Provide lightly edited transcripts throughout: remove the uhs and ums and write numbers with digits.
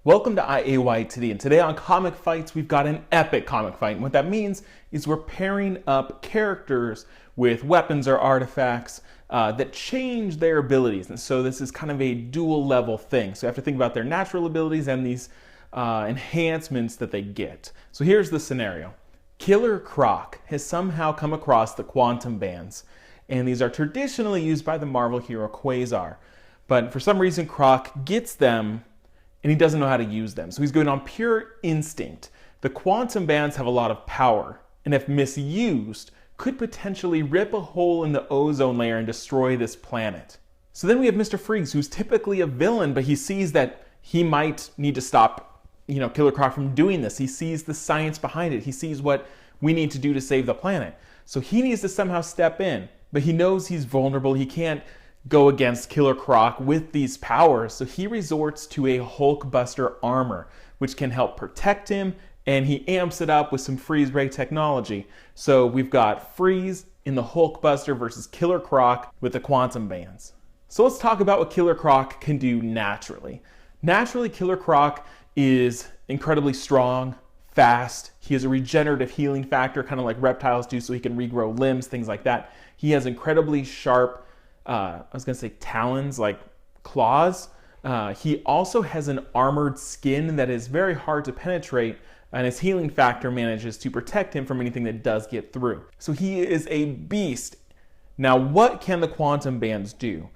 Welcome to IAYTD, and today on Comic Fights, we've got an epic comic fight. And what that means is we're pairing up characters with weapons or artifacts that change their abilities. And so this is kind of a dual level thing. So you have to think about their natural abilities and these enhancements that they get. So here's the scenario. Killer Croc has somehow come across the quantum bands. And these are traditionally used by the Marvel hero Quasar. But for some reason, Croc gets them and he doesn't know how to use them. So he's going on pure instinct. The quantum bands have a lot of power, and if misused, could potentially rip a hole in the ozone layer and destroy this planet. So then we have Mr. Freeze, who's typically a villain, but he sees that he might need to stop, Killer Croc from doing this. He sees the science behind it. He sees what we need to do to save the planet. So he needs to somehow step in, but he knows he's vulnerable. He can't go against Killer Croc with these powers, so he resorts to a Hulkbuster armor, which can help protect him, and he amps it up with some freeze ray technology. So we've got Freeze in the Hulkbuster versus Killer Croc with the quantum bands. So let's talk about what Killer Croc can do naturally. Naturally, Killer Croc is incredibly strong, fast. He has a regenerative healing factor, kind of like reptiles do, so he can regrow limbs, things like that. He has incredibly sharp talons, like claws. He also has an armored skin that is very hard to penetrate, and his healing factor manages to protect him from anything that does get through. So he is a beast. Now, what can the quantum bands do?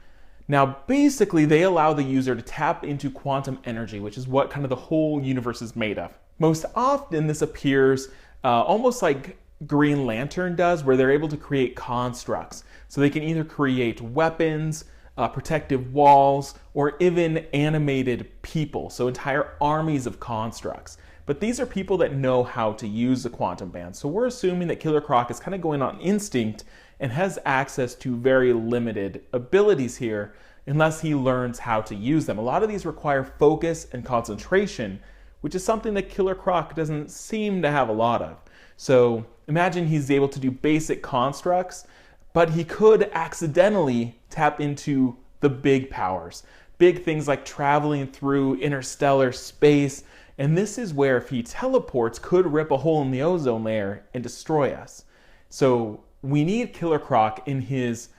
Now, basically, they allow the user to tap into quantum energy, which is what kind of the whole universe is made of. Most often, this appears almost like Green Lantern does, where they're able to create constructs. So they can either create weapons, protective walls, or even animated people, so entire armies of constructs. But these are people that know how to use the quantum band. So we're assuming that Killer Croc is kind of going on instinct and has access to very limited abilities here unless he learns how to use them. A lot of these require focus and concentration, which is something that Killer Croc doesn't seem to have a lot of. So imagine he's able to do basic constructs, but he could accidentally tap into the big powers. Big things like traveling through interstellar space, and this is where if he teleports, could rip a hole in the ozone layer and destroy us. So we need Killer Croc in his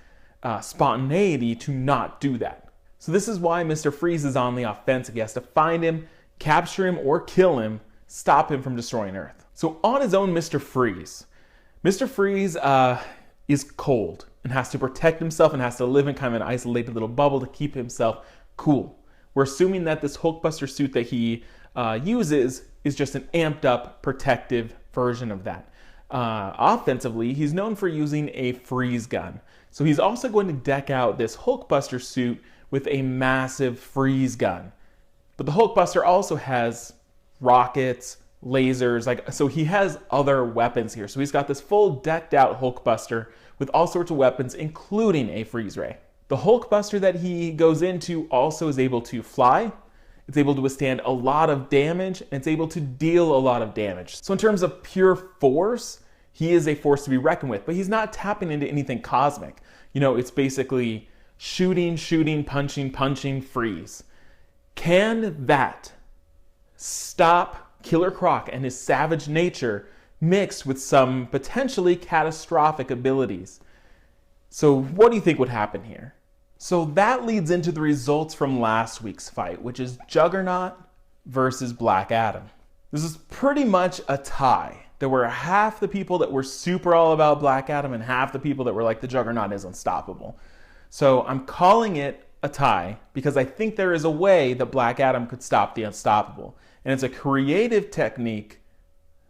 spontaneity to not do that. So this is why Mr. Freeze is on the offensive. He has to find him, capture him, or kill him, stop him from destroying Earth. So on his own, Mr. Freeze is cold and has to protect himself and has to live in kind of an isolated little bubble to keep himself cool. We're assuming that this Hulkbuster suit that he uses is just an amped up protective version of that. Offensively, he's known for using a freeze gun. So he's also going to deck out this Hulkbuster suit with a massive freeze gun. But the Hulkbuster also has rockets, lasers, so he has other weapons here. So he's got this full decked out Hulkbuster with all sorts of weapons, including a freeze ray. The Hulkbuster that he goes into also is able to fly. It's able to withstand a lot of damage, and it's able to deal a lot of damage. So in terms of pure force, he is a force to be reckoned with, but he's not tapping into anything cosmic. It's basically shooting, punching, freeze. Can that stop Killer Croc and his savage nature mixed with some potentially catastrophic abilities? So what do you think would happen here? So that leads into the results from last week's fight, which is Juggernaut versus Black Adam. This is pretty much a tie. There were half the people that were super all about Black Adam and half the people that were like, the Juggernaut is unstoppable. So I'm calling it a tie because I think there is a way that Black Adam could stop the unstoppable. And it's a creative technique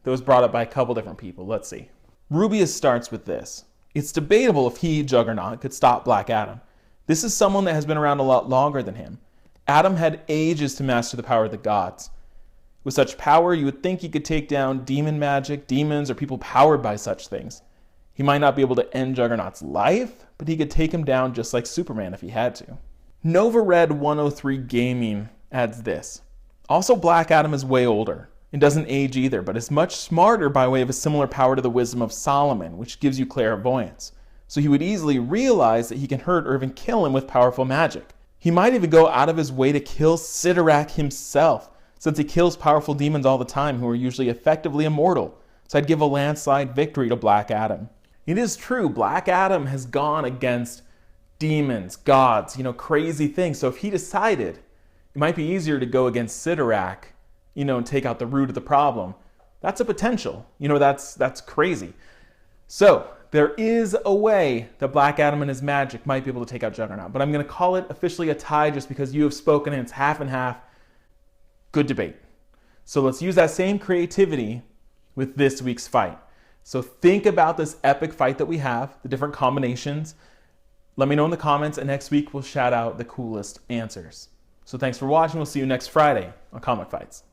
that was brought up by a couple different people. Let's see. Rubius starts with this. It's debatable if he, Juggernaut, could stop Black Adam. This is someone that has been around a lot longer than him. Adam had ages to master the power of the gods. With such power, you would think he could take down demon magic, demons, or people powered by such things. He might not be able to end Juggernaut's life, but he could take him down just like Superman if he had to. Nova Red 103 Gaming adds this. Also, Black Adam is way older and doesn't age either, but is much smarter by way of a similar power to the wisdom of Solomon, which gives you clairvoyance. So he would easily realize that he can hurt or even kill him with powerful magic. He might even go out of his way to kill Sidorak himself, since he kills powerful demons all the time who are usually effectively immortal. So I'd give a landslide victory to Black Adam. It is true, Black Adam has gone against demons, gods, crazy things. So if he decided, it might be easier to go against Sidorak, and take out the root of the problem. That's a potential. That's crazy. So there is a way that Black Adam and his magic might be able to take out Juggernaut, but I'm going to call it officially a tie just because you have spoken and it's half and half. Good debate. So let's use that same creativity with this week's fight. So think about this epic fight that we have, the different combinations. Let me know in the comments, and next week we'll shout out the coolest answers. So thanks for watching. We'll see you next Friday on Comic Fights.